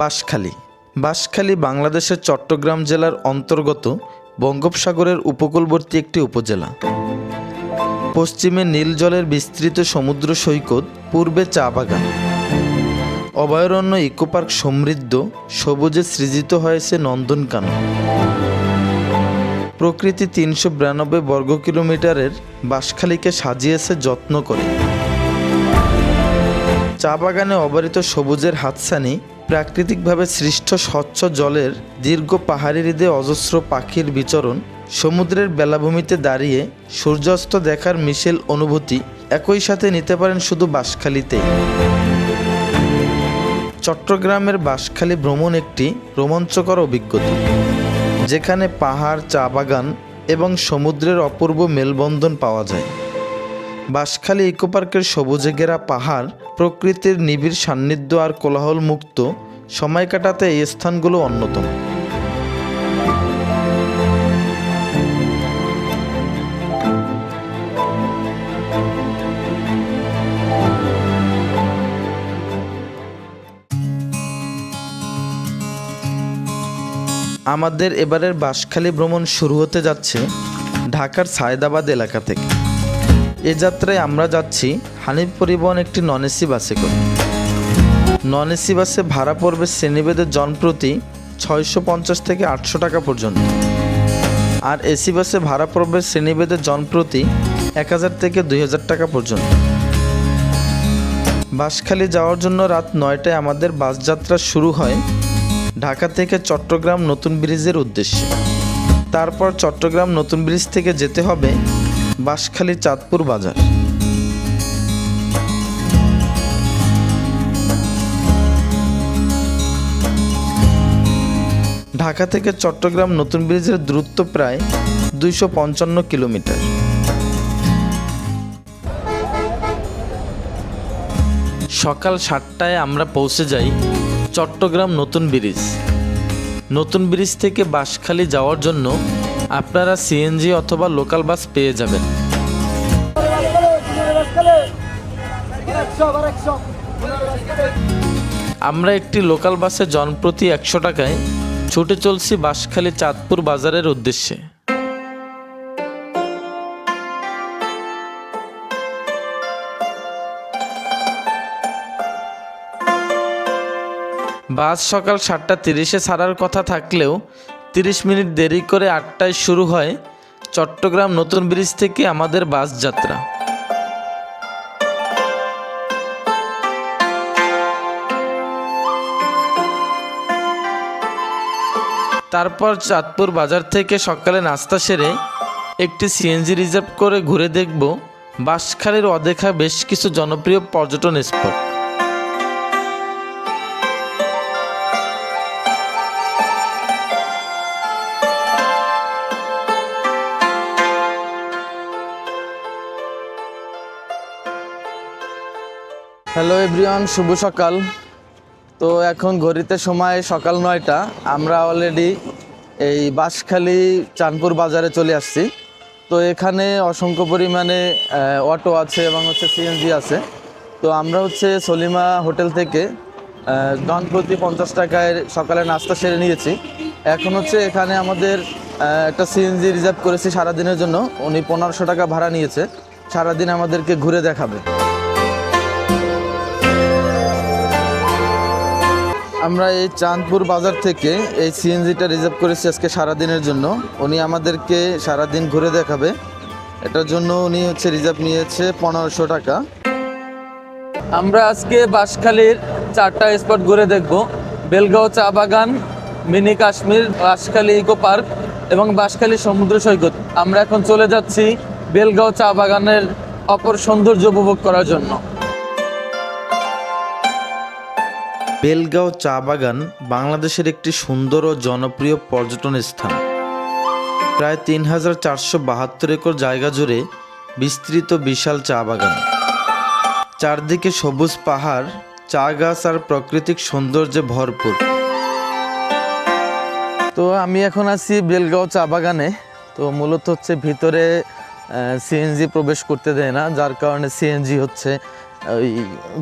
বাঁশখালী বাঁশখালী বাংলাদেশের চট্টগ্রাম জেলার অন্তর্গত বঙ্গোপসাগরের উপকূলবর্তী একটি উপজেলা। পশ্চিমে নীল জলের বিস্তৃত সমুদ্র সৈকত, পূর্বে চা বাগান, অভয়ারণ্য, ইকোপার্ক সমৃদ্ধ সবুজে সৃজিত হয়েছে নন্দনকানন। প্রকৃতি ৩৯২ বর্গ কিলোমিটারের বাঁশখালীকে সাজিয়েছে যত্ন করে। চা বাগানে অবারিত সবুজের হাতছানি, প্রাকৃতিকভাবে সৃষ্ট স্বচ্ছ জলের দীর্ঘ পাহাড়ি হ্রদে অজস্র পাখির বিচরণ, সমুদ্রের বেলাভূমিতে দাঁড়িয়ে সূর্যাস্ত দেখার মিশেল অনুভূতি একই সাথে নিতে পারেন শুধু বাঁশখালীতেই। চট্টগ্রামের বাঁশখালী ভ্রমণ একটি রোমাঞ্চকর অভিজ্ঞতা, যেখানে পাহাড়, চা বাগান এবং সমুদ্রের অপূর্ব মেলবন্ধন পাওয়া যায়। বাঁশখালী ইকোপার্কের সবুজে ঘেরা পাহাড়, প্রকৃতির নিবিড় সান্নিধ্য আর কোলাহল মুক্ত সময় কাটাতে এই স্থানগুলো অন্যতম। আমাদের এবারের বাঁশখালী ভ্রমণ শুরু হতে যাচ্ছে ঢাকার সায়েদাবাদ এলাকা থেকে। এ যাত্রায় আমরা যাচ্ছি হানিফ পরিবহন একটি নন এসি বাসে করে। নন এসি বাসে ভাড়া পড়বে শ্রেণীভেদে জনপ্রতি ৬৫০ থেকে ৮০০ টাকা পর্যন্ত, আর এসি বাসে ভাড়া পড়বে শ্রেণীভেদে জনপ্রতি ১০০০ থেকে ২০০০ টাকা পর্যন্ত। বাঁশখালী যাওয়ার জন্য রাত ৯টায় আমাদের বাস যাত্রা শুরু হয় ঢাকা থেকে চট্টগ্রাম নতুন ব্রিজের উদ্দেশ্যে। তারপর চট্টগ্রাম নতুন ব্রিজ থেকে যেতে হবে বাঁশখালী চাঁদপুর বাজার। ঢাকা থেকে চট্টগ্রাম নতুন ব্রিজের দূরত্ব প্রায় ২৫৫ কিলোমিটার। সকাল ৭টায় আমরা পৌঁছে যাই চট্টগ্রাম নতুন ব্রিজ। নতুন ব্রিজ থেকে বাঁশখালী যাওয়ার জন্য আপনারা সিএনজি অথবা লোকাল বাস পেয়ে যাবেন। আমরা একটি লোকাল বাসে জনপ্রতি ১০০ টাকায় ছুটে চলছি বাঁশখালী চাঁদপুর বাজারের উদ্দেশ্যে। বাস সকাল ৭:৩০-এ ছাড়ার কথা থাকলেও ৩০ মিনিট দেরি করে ৮টায় শুরু হয় চট্টগ্রাম নতুন ব্রিজ থেকে আমাদের বাস যাত্রা। তারপর চাঁদপুর বাজার থেকে সকালে নাস্তা সেরে একটি সিএনজি রিজার্ভ করে ঘুরে দেখব বাঁশখালীর অদেখা বেশ কিছু জনপ্রিয় পর্যটন স্পট। হ্যালো এভরিওয়ান, শুভ সকাল। তো এখন ঘড়িতে সময় সকাল ৯টা। আমরা অলরেডি এই বাঁশখালী চাঁদপুর বাজারে চলে আসছি। তো এখানে অসংখ্য পরিমাণে অটো আছে এবং সিএনজি আছে। তো আমরা সলিমা হোটেল থেকে জনপ্রতি ৫০ টাকায় সকালে নাস্তা সেরে নিয়েছি। এখন এখানে আমাদের একটা সিএনজি রিজার্ভ করেছি সারাদিনের জন্য। উনি ১৫০০ টাকা ভাড়া নিয়েছে, সারাদিন আমাদেরকে ঘুরে দেখাবে। আমরা এই চাঁদপুর বাজার থেকে এই সিএনজিটা রিজার্ভ করেছি আজকে সারাদিনের জন্য। উনি আমাদেরকে সারাদিন ঘুরে দেখাবে, এটার জন্য উনি রিজার্ভ নিয়েছে ১৫০০ টাকা। আমরা আজকে বাঁশখালীর ৪টা স্পট ঘুরে দেখব: বেলগাঁও চা বাগান, mini Kashmir, Banshkhali eco park এবং বাঁশখালী সমুদ্র সৈকত। আমরা এখন চলে যাচ্ছি বেলগাঁও চা বাগানের অপর সৌন্দর্য উপভোগ করার জন্য। বেলগাঁও চা বাগান বাংলাদেশের একটি সুন্দর ও জনপ্রিয় পর্যটন স্থান। প্রায় ৩,৪৭২ একর জায়গা জুড়ে বিস্তৃত বিশাল চা বাগান। চারদিকে সবুজ পাহাড়, চা গাছ আর প্রাকৃতিক সৌন্দর্যে ভরপুর। তো আমি এখন আছি বেলগাঁও চা বাগানে। তো মূলত ভিতরে সিএনজি প্রবেশ করতে দেয় না, যার কারণে সিএনজি ওই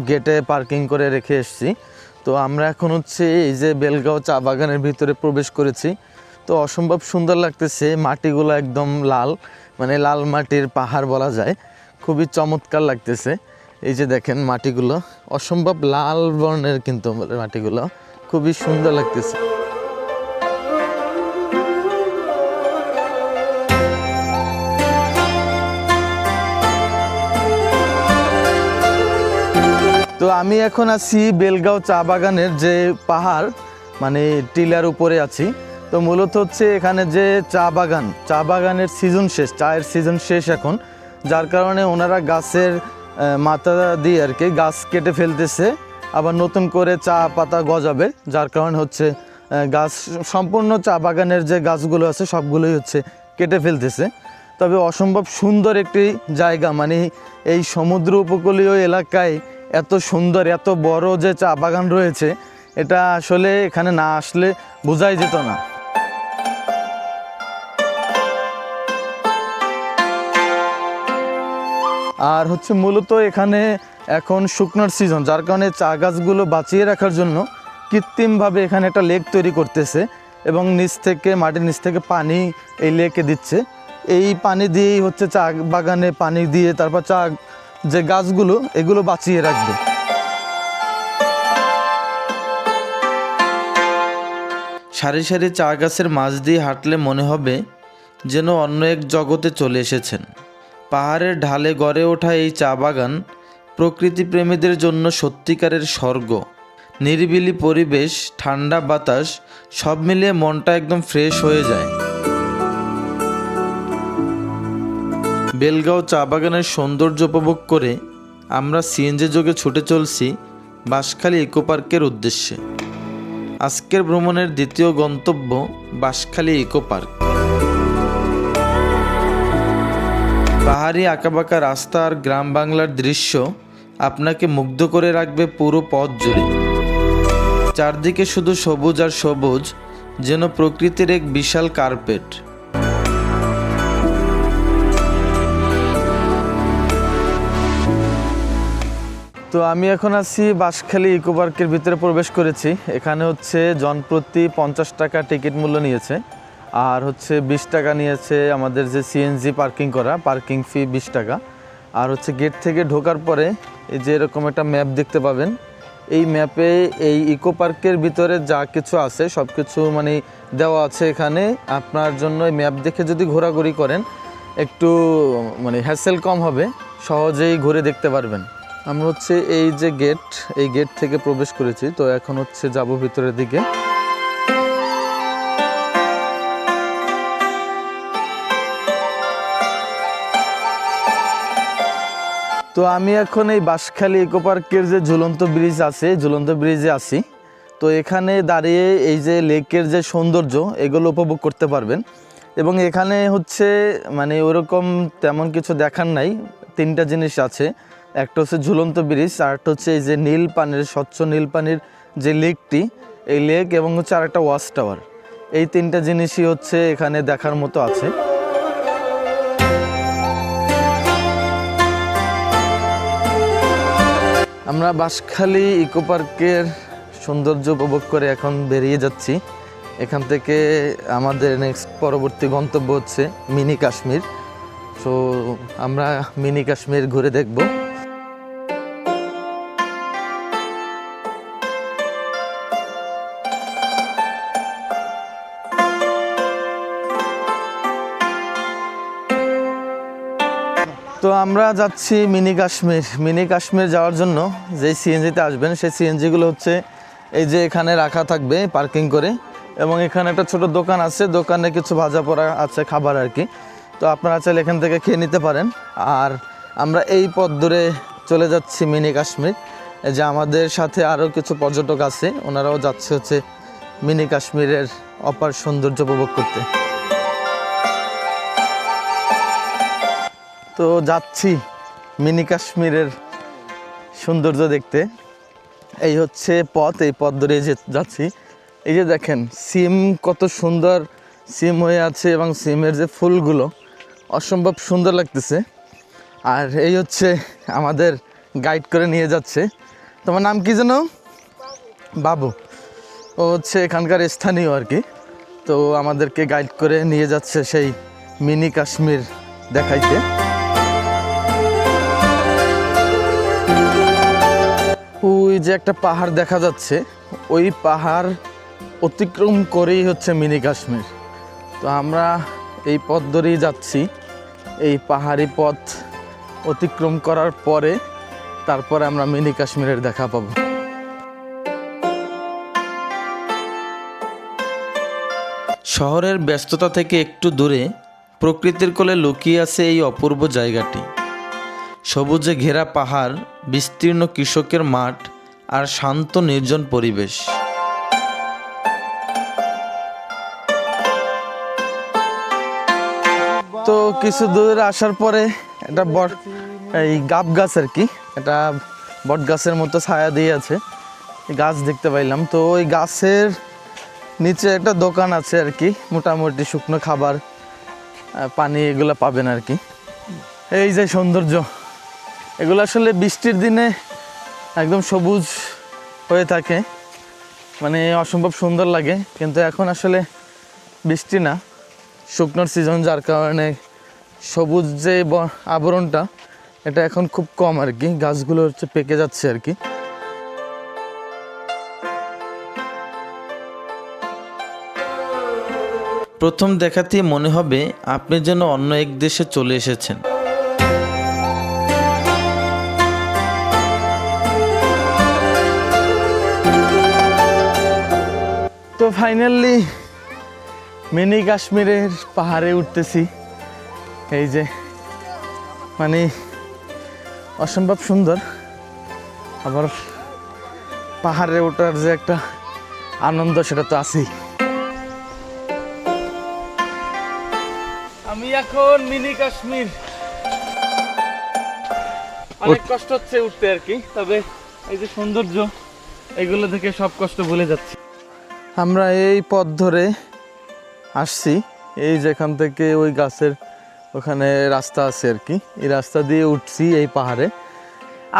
গেটে পার্কিং করে রেখে এসেছি। তো আমরা এখন হচ্ছে এই যে বেলগাঁও চা বাগানের ভিতরে প্রবেশ করেছি। তো অসম্ভব সুন্দর লাগতেছে, মাটিগুলো একদম লাল, মানে লাল মাটির পাহাড় বলা যায়, খুবই চমৎকার লাগতেছে। এই যে দেখেন মাটিগুলো অসম্ভব লাল বর্ণের, কিন্তু মাটিগুলো খুবই সুন্দর লাগতেছে। তো আমি এখন আছি বেলগাঁও চা বাগানের যে পাহাড়, মানে টিলার উপরে আছি। তো মূলত হচ্ছে এখানে যে চা বাগানের সিজন শেষ, চায়ের সিজন শেষ এখন, যার কারণে ওনারা গাছের মাথা দিয়ে আর কি গাছ কেটে ফেলতেছে, আবার নতুন করে চা পাতা গজাবে, যার কারণে হচ্ছে গাছ সম্পূর্ণ চা বাগানের যে গাছগুলো আছে সবগুলোই হচ্ছে কেটে ফেলতেছে। তবে অসম্ভব সুন্দর একটি জায়গা, মানে এই সমুদ্র উপকূলীয় এলাকায় এত সুন্দর এত বড় যে চা বাগান রয়েছে, এটা আসলে এখানে না আসলে বোঝাই যেত না। আর হচ্ছে মূলত এখানে এখন শুকনোর সিজন, যার কারণে চা গাছগুলো বাঁচিয়ে রাখার জন্য কৃত্রিমভাবে এখানে একটা লেক তৈরি করতেছে এবং মাটির নিচ থেকে পানি এই লেকে দিচ্ছে। এই পানি দিয়েই হচ্ছে চা বাগানে পানি দিয়ে তারপর চা যে গাছগুলো এগুলো বাঁচিয়ে রাখবে। সারি সারি চা গাছের মাঝ দিয়ে হাঁটলে মনে হবে যেন অন্য এক জগতে চলে এসেছেন। পাহাড়ের ঢালে গড়ে ওঠা এই চা বাগান প্রকৃতি প্রেমীদের জন্য সত্যিকারের স্বর্গ। নিরিবিলি পরিবেশ, ঠান্ডা বাতাস, সব মিলিয়ে মনটা একদম ফ্রেশ হয়ে যায়। বেলগাঁও চা বাগানের সৌন্দর্য উপভোগ করে আমরা সিএনজি যোগে ছুটে চলছি বাঁশখালী ইকো পার্কের উদ্দেশ্যে। আজকের ভ্রমণের দ্বিতীয় গন্তব্য বাঁশখালী ইকো পার্ক। পাহাড়ি আঁকাবাঁকা রাস্তা আর গ্রাম বাংলার দৃশ্য আপনাকে মুগ্ধ করে রাখবে পুরো পথ জুড়ে। চারদিকে শুধু সবুজ আর সবুজ, যেন প্রকৃতির এক বিশাল কার্পেট। তো আমি এখন আছি বাঁশখালী ইকো পার্কের ভিতরে প্রবেশ করেছি। এখানে হচ্ছে জনপ্রতি 50 টাকা টিকিট মূল্য নিয়েছে, আর হচ্ছে 20 টাকা নিয়েছে আমাদের যে সিএনজি পার্কিং করা, পার্কিং ফি 20 টাকা। আর হচ্ছে গেট থেকে ঢোকার পরে এই যে এরকম একটা ম্যাপ দেখতে পাবেন। এই ম্যাপে এই ইকো পার্কের ভিতরে যা কিছু আছে সব কিছু মানে দেওয়া আছে এখানে আপনার জন্য। এই ম্যাপ দেখে যদি ঘোরাঘুরি করেন একটু মানে হ্যাসেল কম হবে, সহজেই ঘুরে দেখতে পারবেন। আমরা হচ্ছে এই যে গেট, এই গেট থেকে প্রবেশ করেছি। তো এখন হচ্ছে যাব ভিতরের দিকে। তো আমি এখন এই বাঁশখালী ইকো পার্কের যে ঝুলন্ত ব্রিজ আছে, ঝুলন্ত ব্রিজে আছি। তো এখানে দাঁড়িয়ে এই যে লেকের যে সৌন্দর্য এগুলো উপভোগ করতে পারবেন। এবং এখানে হচ্ছে মানে ওরকম তেমন কিছু দেখার নাই, 3টা জিনিস আছে। একটা হচ্ছে ঝুলন্ত ব্রিজ, আর একটা হচ্ছে এই যে নীল পানির, স্বচ্ছ নীল পানির যে লেকটি, এই লেক, এবং হচ্ছে আর একটা ওয়াচ টাওয়ার। এই 3টা জিনিসই হচ্ছে এখানে দেখার মতো আছে। আমরা বাঁশখালী ইকো পার্কের সৌন্দর্য উপভোগ করে এখন বেরিয়ে যাচ্ছি। এখান থেকে আমাদের নেক্সট পরবর্তী গন্তব্য হচ্ছে মিনি কাশ্মীর। সো আমরা মিনি কাশ্মীর ঘুরে দেখব। তো আমরা যাচ্ছি মিনি কাশ্মীর। মিনি কাশ্মীর যাওয়ার জন্য যে সিএনজিতে আসবেন সেই সিএনজিগুলো হচ্ছে এই যে এখানে রাখা থাকবে পার্কিং করে, এবং এখানে একটা ছোট দোকান আছে, দোকানে কিছু ভাজা পোড়া আছে খাবার আর কি। তো আপনারা চাইলে এখান থেকে খেয়ে নিতে পারেন। আর আমরা এই পথ ধরে চলে যাচ্ছি মিনি কাশ্মীর। এই যে আমাদের সাথে আরও কিছু পর্যটক আছে, ওনারাও যাচ্ছে হচ্ছে মিনি কাশ্মীরের অপার সৌন্দর্য উপভোগ করতে। তো যাচ্ছি মিনি কাশ্মীরের সৌন্দর্য দেখতে। এই হচ্ছে পথ, এই পথ ধরে যাচ্ছি। এই যে দেখেন সিম কত সুন্দর সিম হয়ে আছে, এবং সিমের যে ফুলগুলো অসম্ভব সুন্দর লাগতেছে। আর এই হচ্ছে আমাদের গাইড করে নিয়ে যাচ্ছে। তোমার নাম কি যেন? বাবু, ও হচ্ছে এখানকার স্থানীয় আর কি। তো আমাদেরকে গাইড করে নিয়ে যাচ্ছে সেই মিনি কাশ্মীর দেখাইতে। ওই যে একটা পাহাড় দেখা যাচ্ছে, ওই পাহাড় অতিক্রম করেই হচ্ছে মিনি কাশ্মীর। তো আমরা এই পথ ধরেই যাচ্ছি। এই পাহাড়ি পথ অতিক্রম করার পরে তারপরে আমরা মিনি কাশ্মীরের দেখা পাবো। শহরের ব্যস্ততা থেকে একটু দূরে প্রকৃতির কোলে লুকিয়ে আছে এই অপূর্ব জায়গাটি। সবুজে ঘেরা পাহাড়, বিস্তীর্ণ কৃষকের মাঠ আর শান্ত নির্জন পরিবেশ। তো কিছু দূর আসার পরে একটা এই গাব গাছ আর কি, এটা বট গাছের মতো ছায়া দিয়ে আছে, গাছ দেখতে পাইলাম। তো ওই গাছের নিচে একটা দোকান আছে আর কি, মোটামুটি শুকনো খাবার, পানি এগুলো পাবেন আর কি। এই যে সৌন্দর্য, এগুলো আসলে বৃষ্টির দিনে একদম সবুজ হয়ে থাকে, মানে অসম্ভব সুন্দর লাগে। কিন্তু এখন আসলে বৃষ্টি না, শুকনোর সিজন, যার কারণে সবুজ যে আবরণটা এটা এখন খুব কম আর কি, গাছগুলো হচ্ছে পেকে যাচ্ছে আর কি। প্রথম দেখাতেই মনে হবে আপনি যেন অন্য এক দেশে চলে এসেছেন। তো ফাইনালি মিনি কাশ্মীরের পাহাড়ে উঠতেছি। এই যে মানে অসম্ভব সুন্দর, আবার পাহাড়ে ওঠার যে একটা আনন্দ সেটা তো আছেই। আমি এখন মিনি কাশ্মীর, অনেক কষ্ট হচ্ছে উঠতে আর কি, তবে এই যে সৌন্দর্য, এগুলো থেকে সব কষ্ট ভুলে যাচ্ছি। আমরা এই পথ ধরে আসছি, এই যেখান থেকে ওই গাছের ওখানে রাস্তা আছে আর কি, এই রাস্তা দিয়ে উঠছি এই পাহাড়ে।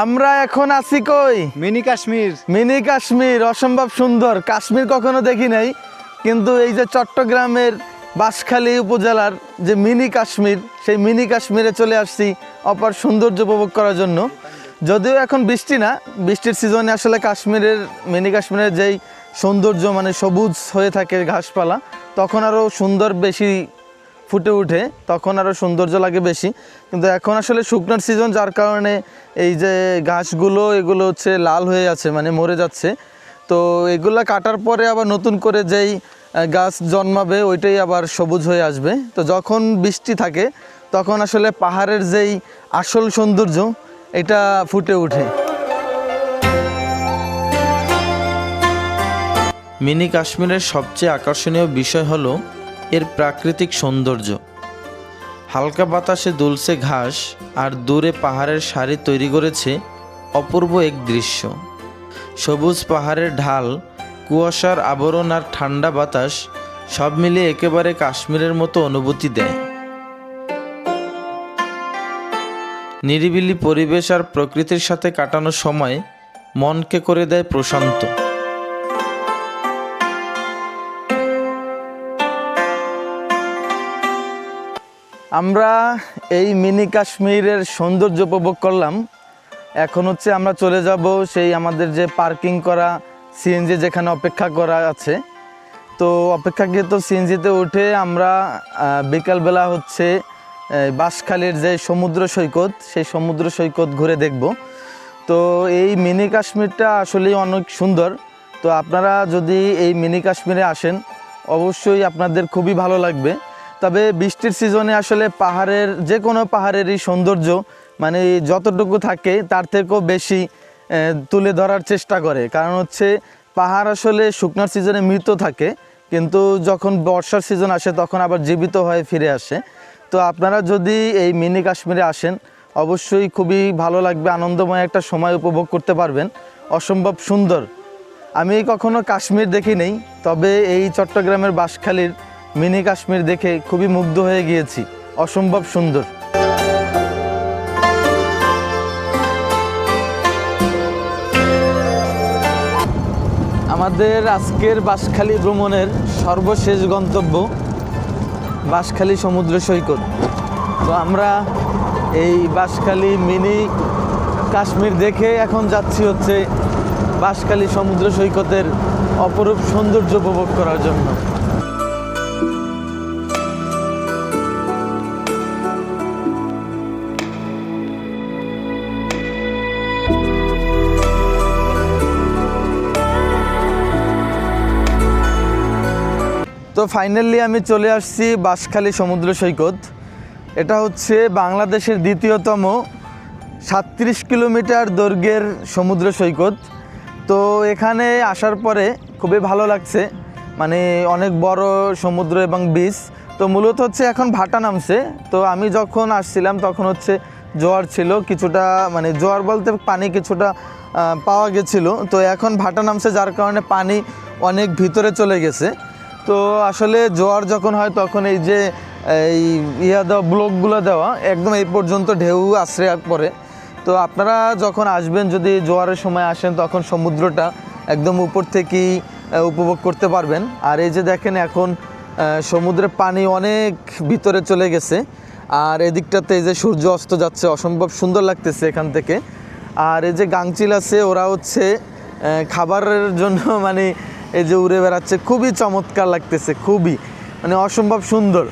আমরা এখন আছি কই? মিনি কাশ্মীর। মিনি কাশ্মীর, অসম্ভব সুন্দর। কাশ্মীর কখনো দেখি নাই, কিন্তু এই যে চট্টগ্রামের বাঁশখালী উপজেলার যে মিনি কাশ্মীর, সেই মিনি কাশ্মীরে চলে আসছি অপার সৌন্দর্য উপভোগ করার জন্য। যদিও এখন বৃষ্টি না, বৃষ্টির সিজনে আসলে কাশ্মীরের মিনি কাশ্মীরের যেই সৌন্দর্য, মানে সবুজ হয়ে থাকে ঘাসপালা, তখন আরও সুন্দর বেশি ফুটে উঠে, তখন আরও সৌন্দর্য লাগে বেশি। কিন্তু এখন আসলে শুকনোর সিজন, যার কারণে এই যে ঘাসগুলো এগুলো হচ্ছে লাল হয়ে আছে, মানে মরে যাচ্ছে। তো এগুলা কাটার পরে আবার নতুন করে যেই গাছ জন্মাবে ওইটাই আবার সবুজ হয়ে আসবে। তো যখন বৃষ্টি থাকে তখন আসলে পাহাড়ের যেই আসল সৌন্দর্য এটা ফুটে ওঠে। মিনি কাশ্মীরের সবচেয়ে আকর্ষণীয় বিষয় হলো এর প্রাকৃতিক সৌন্দর্য। হালকা বাতাসে দুলছে ঘাস, আর দূরে পাহাড়ের সারি তৈরি করেছে অপূর্ব এক দৃশ্য। সবুজ পাহাড়ের ঢাল, কুয়াশার আবরণ আর ঠান্ডা বাতাস সব মিলিয়ে একেবারে কাশ্মীরের মতো অনুভূতি দেয়। নিরিবিলি পরিবেশ আর প্রকৃতির সাথে কাটানো সময় মনকে করে দেয় প্রশান্ত। আমরা এই মিনি কাশ্মীরের সৌন্দর্য উপভোগ করলাম। এখন হচ্ছে আমরা চলে যাব সেই আমাদের যে পার্কিং করা সিএনজি যেখানে অপেক্ষা করা আছে। তো অপেক্ষাকৃত সিএনজিতে উঠে আমরা বিকালবেলা হচ্ছে বাঁশখালীর যে সমুদ্র সৈকত, সেই সমুদ্র সৈকত ঘুরে দেখব। তো এই মিনি কাশ্মীরটা আসলেই অনেক সুন্দর। তো আপনারা যদি এই মিনি কাশ্মীরে আসেন অবশ্যই আপনাদের খুবই ভালো লাগবে। তবে বৃষ্টির সিজনে আসলে পাহাড়ের যে কোনো পাহাড়েরই সৌন্দর্য মানে যতটুকু থাকে তার থেকেও বেশি তুলে ধরার চেষ্টা করে। কারণ হচ্ছে পাহাড় আসলে শুকনার সিজনে মৃত থাকে, কিন্তু যখন বর্ষার সিজন আসে তখন আবার জীবিত হয়ে ফিরে আসে। তো আপনারা যদি এই মিনি কাশ্মীরে আসেন অবশ্যই খুবই ভালো লাগবে, আনন্দময় একটা সময় উপভোগ করতে পারবেন। অসম্ভব সুন্দর। আমি কখনো কাশ্মীর দেখি নেই, তবে এই চট্টগ্রামের বাঁশখালীর মিনি কাশ্মীর দেখে খুবই মুগ্ধ হয়ে গিয়েছি। অসম্ভব সুন্দর। আমাদের আজকের বাঁশখালী ভ্রমণের সর্বশেষ গন্তব্য বাঁশখালী সমুদ্র সৈকত। তো আমরা এই বাঁশখালী মিনি কাশ্মীর দেখে এখন যাচ্ছি হচ্ছে বাঁশখালী সমুদ্র সৈকতের অপরূপ সৌন্দর্য উপভোগ করার জন্য। তো ফাইনালি আমি চলে আসছি বাঁশখালী সমুদ্র সৈকত। এটা হচ্ছে বাংলাদেশের দ্বিতীয়তম 37 কিলোমিটার দৈর্ঘ্যের সমুদ্র সৈকত। তো এখানে আসার পরে খুবই ভালো লাগছে, মানে অনেক বড় সমুদ্র এবং বিচ। তো মূলত হচ্ছে এখন ভাটা নামছে। তো আমি যখন আসছিলাম তখন হচ্ছে জোয়ার ছিল কিছুটা, মানে জোয়ার বলতে পানি কিছুটা পাওয়া গেছিল। তো এখন ভাটা নামছে যার কারণে পানি অনেক ভিতরে চলে গেছে। তো আসলে জোয়ার যখন হয় তখন এই যে এই দেওয়া ব্লকগুলো দেওয়া একদম এই পর্যন্ত ঢেউ আশ্রে পড়ে। তো আপনারা যখন আসবেন, যদি জোয়ারের সময় আসেন, তখন সমুদ্রটা একদম উপর থেকেই উপভোগ করতে পারবেন। আর এই যে দেখেন এখন সমুদ্রের পানি অনেক ভিতরে চলে গেছে। আর এদিকটাতে এই যে সূর্য অস্ত যাচ্ছে, অসম্ভব সুন্দর লাগতেছে এখান থেকে। আর এই যে গাংচিল আছে, ওরা হচ্ছে খাবারের জন্য মানে এই যে উড়ে বেড়াচ্ছে, খুবই চমৎকার লাগতেছে, খুবই মানে অসম্ভব সুন্দর।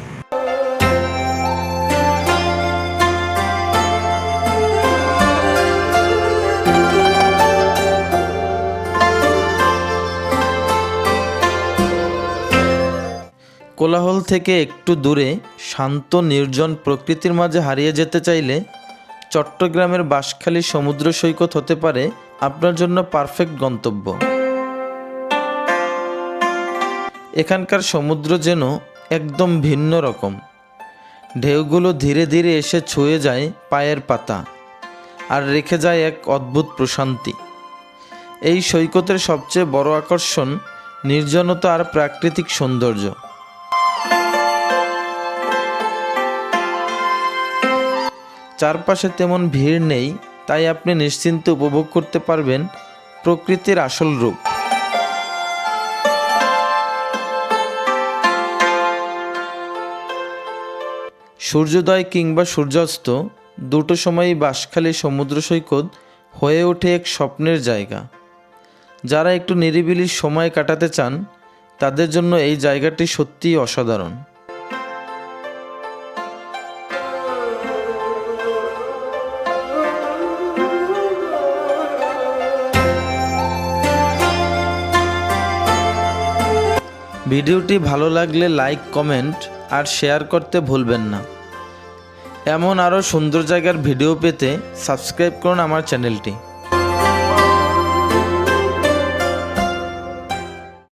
কোলাহল থেকে একটু দূরে শান্ত নির্জন প্রকৃতির মাঝে হারিয়ে যেতে চাইলে চট্টগ্রামের বাঁশখালী সমুদ্র সৈকত হতে পারে আপনার জন্য পারফেক্ট গন্তব্য। এখানকার সমুদ্র যেন একদম ভিন্ন রকম। ঢেউগুলো ধীরে ধীরে এসে ছুঁয়ে যায় পায়ের পাতা আর রেখে যায় এক অদ্ভুত প্রশান্তি। এই সৈকতের সবচেয়ে বড় আকর্ষণ নির্জনতা আর প্রাকৃতিক সৌন্দর্য। চারপাশে তেমন ভিড় নেই, তাই আপনি নিশ্চিন্তে উপভোগ করতে পারবেন প্রকৃতির আসল রূপ। সূর্যোদয় কিংবা সূর্যাস্ত দুটো সময়ই বাঁশখালী সমুদ্র সৈকত হয়ে ওঠে এক স্বপ্নের জায়গা। যারা একটু নিরিবিলি সময় কাটাতে চান তাদের জন্য এই জায়গাটি সত্যিই অসাধারণ। ভিডিওটি ভালো লাগলে লাইক, কমেন্ট আর শেয়ার করতে ভুলবেন না। এমন আরও সুন্দর জায়গার ভিডিও পেতে সাবস্ক্রাইব করুন আমার চ্যানেলটি।